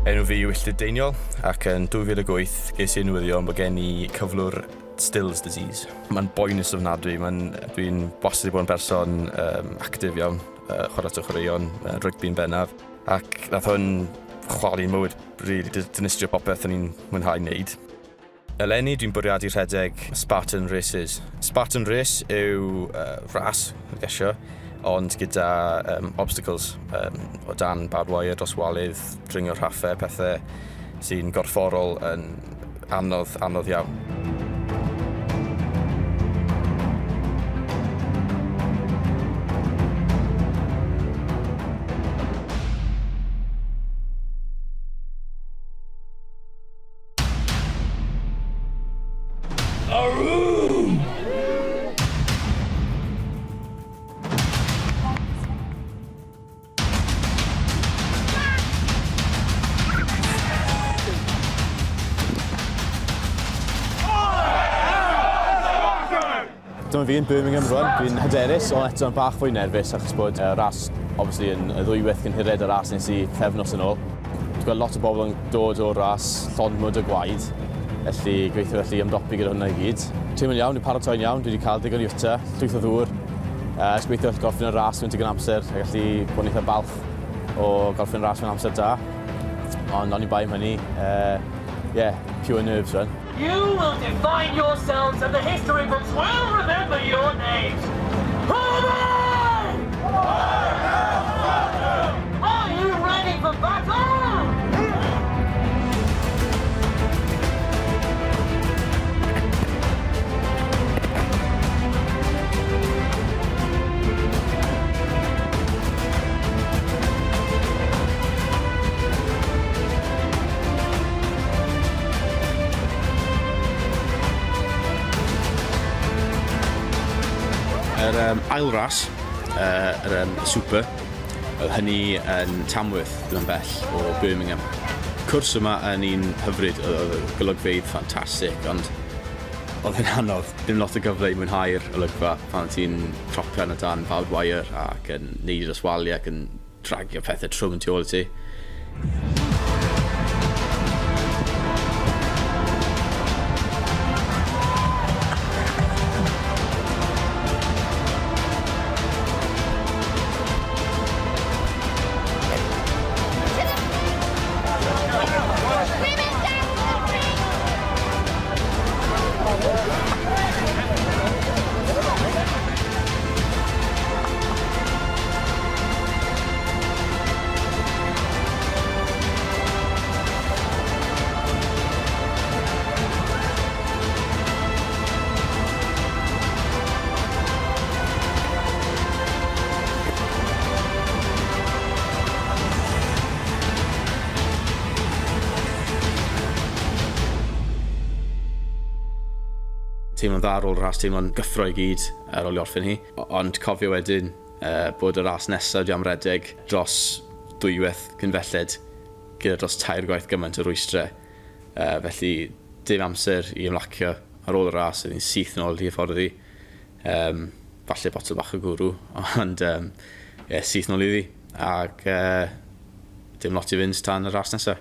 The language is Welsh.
Enw fi yw Illtyd Deiniol, ac yn 2008 ges i newyddion bod gen i cyflwr Still's disease. Mae'n boenus ofnadwy, dwi'n wastad wedi bod yn person actif iawn, chwarae chwaraeon, rygbi'n bennaf, ac nath hwn chwalu'n mywyd, really, dynistrio popeth o'n i'n mwynhau wneud. Eleni, dwi'n bwriadu rhedeg Spartan races. Spartan race yw ras, yn gesio, ond gyda obstacles o dan barbed wire, dros walydd, dringio rhaffau, pethau sy'n gorfforol yn anodd iawn. Dyma fi yn Birmingham rwan, dwi'n hyderus ond eto'n bach fwy nerfus achos bod ras obviously yn ddwywaith cynhyrred y ras nes i ffefnos yn ôl. Dwi'n gweld lot o bobl yn dod o'r ras llondmwd y gwaed, felly gobeithio felly ymdopi gyda hwnna i gyd. Teimlo'n iawn, dwi'n paratoi'n iawn, dwi wedi cael digon iwta, llwyth o ddŵr. Gobeithio gallu gorffen y ras mewn digon amser a gallu bod yn eitha balch o gorffen y ras mewn amser da. Ond on i bai am hynny, pure nerves rwan. You will define yourselves and the history books will remember your names. Rhan! Are you ready for battle? Ail ras, super, oedd hynny yn Tamworth, ddim yn bell o Birmingham. Cwrs yma yn un hyfryd, oedd golygfeydd ffantastig, ond oedd yn anodd. Dim lot o gyfle i mwynhau'r olygfa pan ti'n tropio yn y dan barbed wire ac yn neud yr yswaliau ac yn dragio pethau trwm yn tu ôl i ti. Teimlo'n dda ar ôl ras, teimlo'n gyffro i gyd ar ôl i orffen hi. Ond cofio wedyn bod y ras nesaf wedi am redeg dros dwywaith cynfelled gyda dros 3 gwaith gymaint o rwystrau. Felly dim amser i ymlacio ar ôl y ras, oedd hi'n syth nôl i ffordd i. Falle botel bach o gwrw, ond syth nôl iddi. Ac dim lot i fynd tan y ras nesaf.